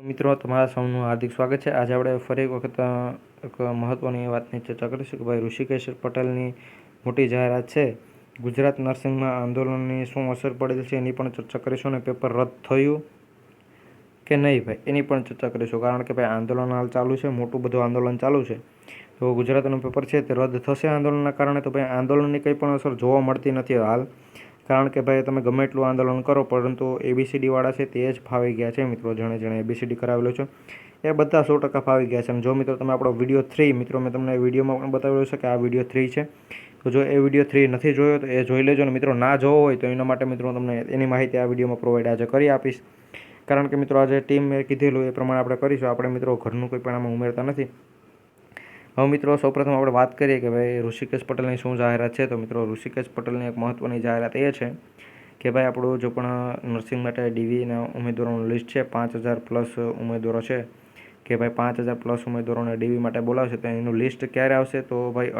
મિત્રો, તમારા સૌનું હાર્દિક સ્વાગત છે। આજે આપણે ફરી એક વખત એક મહત્વની વાતની ચર્ચા કરીશું કે ભાઈ ઋષિકેશ પટેલની મોટી જાહેરાત છે। ગુજરાત નર્સિંગમાં આંદોલનની શું અસર પડેલ છે એની પણ ચર્ચા કરીશું, અને પેપર રદ થયું કે નહીં ભાઈ એની પણ ચર્ચા કરીશું। કારણ કે ભાઈ આંદોલન હાલ ચાલુ છે, મોટું બધું આંદોલન ચાલુ છે, તો ગુજરાતનું પેપર છે તે રદ થશે આંદોલનના કારણે। તો ભાઈ આંદોલનની કંઈ પણ અસર જોવા મળતી નથી હાલ, કારણ કે ભાઈ તમે ગમે એટલું આંદોલન કરો, પરંતુ ABCD વાળા છે તે જ ફાવી ગયા છે મિત્રો। જેણે ABCD કરાવેલો છે એ બધા 100% ફાવી ગયા છે। અને જો મિત્રો તમે આપણો વિડીયો 3 મિત્રો મેં તમને વિડીયોમાં પણ બતાવેલો છે કે આ વિડીયો 3 છે, તો જો એ વિડીયો 3 નથી જોયો તો એ જોઈ લેજો। ને મિત્રો ના જોવો હોય તો એના માટે મિત્રો તમને એની માહિતી આ વિડીયોમાં પ્રોવાઈડ આજે કરી આપીશ, કારણ કે મિત્રો આજે ટીમ મેં કીધેલું એ પ્રમાણે આપણે કરીશું। આપણે મિત્રો ઘરનું કોઈ પણ આમાં ઉમેરતા નથી। હવે મિત્રો સૌપ્રથમ આપણે વાત કરીએ કે ભાઈ ઋષિકેશ પટેલની શું જાહેરાત છે। તો મિત્રો ઋષિકેશ પટેલની એક મહત્ત્વની જાહેરાત એ છે કે ભાઈ આપણું જો પણ નર્સિંગ માટે DVના ઉમેદવારોનું લિસ્ટ છે, 5000+ ઉમેદવારો છે, કે ભાઈ 5000+ ઉમેદવારોને DV માટે બોલાવશે, તો એનું લિસ્ટ ક્યારે આવશે? તો ભાઈ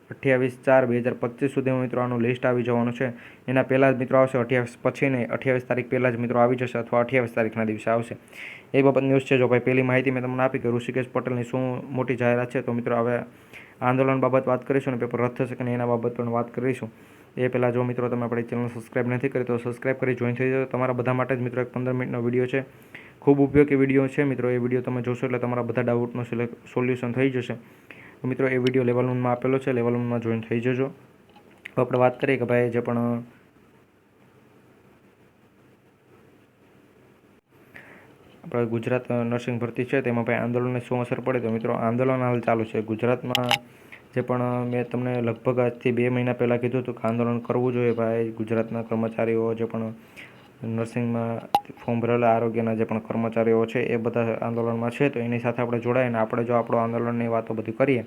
28/4/2025 સુધીમાં મિત્રો આનું લિસ્ટ આવી જવાનું છે। એના પહેલાં જ મિત્રો આવશે, 28 પછી નહીં, 28 તારીખ પહેલાં જ મિત્રો આવી જશે, અથવા 28 તારીખના દિવસે આવશે, એ બાબત ન્યૂઝ છે। જો ભાઈ પહેલી માહિતી મેં તમને આપી કે ઋષિકેશ પટેલની શું મોટી જાહેરાત છે, તો મિત્રો હવે આંદોલન બાબત વાત કરીશું, અને પેપર રદ થશે કે નહીં એના બાબત પણ વાત કરીશું। એ પહેલાં જો મિત્રો તમે આપણી ચેનલ સબસ્ક્રાઈબ નથી કરી તો સબસ્ક્રાઈબ કરી જોઈન થઈ જાઓ। તમારા બધા માટે જ મિત્રો એક 15 મિનિટનો વિડીયો છે, ખૂબ ઉપયોગી વિડીયો છે મિત્રો। એ વિડીયો તમે જોશો એટલે તમારા બધા ડાઉટનું સોલ્યુશન થઈ જશે। તો મિત્રો એ વિડીયો લેવલ 1માં આપેલો છે, લેવલ 1માં જોઈન થઈ જજો। તો આપણે વાત કરીએ કે ભાઈ જે પણ આપણે ગુજરાત નર્સિંગ ભરતી છે તેમાં ભાઈ આંદોલનને શું અસર પડે, તો મિત્રો આંદોલન હાલ ચાલુ છે ગુજરાતમાં। જે પણ મેં તમને લગભગ આજથી 2 મહિના પહેલાં કીધું હતું કે આંદોલન કરવું જોઈએ ભાઈ। ગુજરાતના કર્મચારીઓ જે પણ નર્સિંગમાં ફોર્મ ભરેલા આરોગ્યના જે પણ કર્મચારીઓ છે એ બધા આંદોલનમાં છે, તો એની સાથે આપણે જોડાઈને આપણે જો આપણો આંદોલનની વાતો બધી કરીએ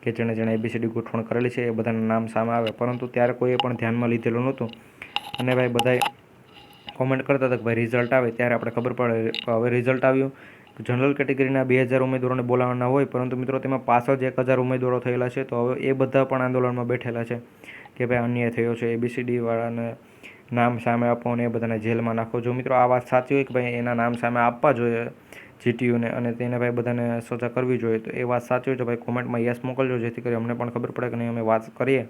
કે જેણે ABCD ગોઠવણ કરેલી છે એ બધાના નામ સામે આવે, પરંતુ ત્યારે કોઈએ પણ ધ્યાનમાં લીધેલું નહોતું। અને ભાઈ બધાએ કોમેન્ટ કરતા હતા કે ભાઈ રિઝલ્ટ આવે ત્યારે આપણે ખબર પડે। હવે રિઝલ્ટ આવ્યું, જનરલ કેટેગરીના 2000 ઉમેદવારોને બોલાવવાના હોય, પરંતુ મિત્રો તેમાં પાછળ જ 1000 ઉમેદવારો થયેલા છે। તો હવે એ બધા પણ આંદોલનમાં બેઠેલા છે કે ભાઈ અન્યાય થયો છે, ABCD વાળાને નામ સામે આપો અને એ બધાને જેલમાં નાખો। જો મિત્રો આ વાત સાચી હોય કે ભાઈ એના નામ સામે આપવા જોઈએ GTUને, અને તેને ભાઈ બધાને સજા કરવી જોઈએ, તો એ વાત સાચી હોય તો ભાઈ કોમેન્ટમાં યસ મોકલજો, જેથી કરી અમને પણ ખબર પડે કે નહીં અમે વાત કરીએ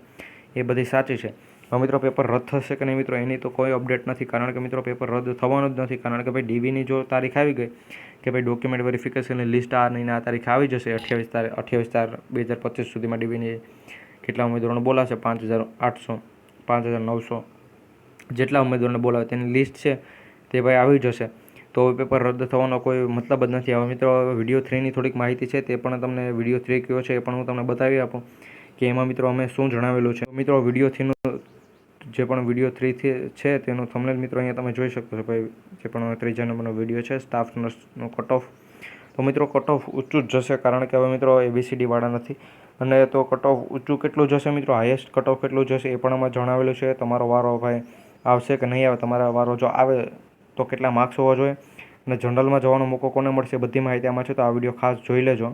એ બધી સાચી છે। હવે મિત્રો પેપર રદ થશે કે નહીં મિત્રો એની તો કોઈ અપડેટ નથી, કારણ કે મિત્રો પેપર રદ થવાનું જ નથી। કારણ કે ભાઈ DVની જો તારીખ આવી ગઈ કે ભાઈ ડોક્યુમેન્ટ વેરિફિકેશનની લિસ્ટ આ નહીં આ તારીખ આવી જશે, 28/4/2025 સુધીમાં DVની કેટલા ઉમેદવારોને બોલાવશે, 5800 5900 જેટલા ઉમેદવારોને બોલાવે તેની લિસ્ટ છે તે ભાઈ આવી જશે, તો પેપર રદ થવાનો કોઈ મતલબ જ નથી। હવે મિત્રો વિડીયો 3ની થોડીક માહિતી છે તે પણ તમને વિડીયો 3 કયો છે એ પણ હું તમને બતાવી આપું કે એમાં મિત્રો અમે શું જણાવેલું છે। મિત્રો વિડીયો 3નું જે પણ વિડીયો 3 છે તેનું થંબનેલ મિત્રો અહીંયા તમે જોઈ શકો છો ભાઈ। જે પણ 3જા નંબરનો વિડીયો છે સ્ટાફ નર્સનો કટ ઓફ, તો મિત્રો કટ ઓફ ઊંચું જ જશે, કારણ કે હવે મિત્રો ABCD વાળા નથી, અને તો કટ ઓફ ઊંચું કેટલું જશે મિત્રો, હાઈએસ્ટ કટ ઓફ કેટલું જશે એ પણ આમાં જણાવેલું છે। તમારો વારો ભાઈ આવશે કે નહીં આવે, તમારા વારો જો આવે તો કેટલા માર્ક્સ હોવા જોઈએ, અને જનરલમાં જવાનો મોકો કોને મળશે, બધી માહિતી આમાં છે, તો આ વિડીયો ખાસ જોઈ લેજો।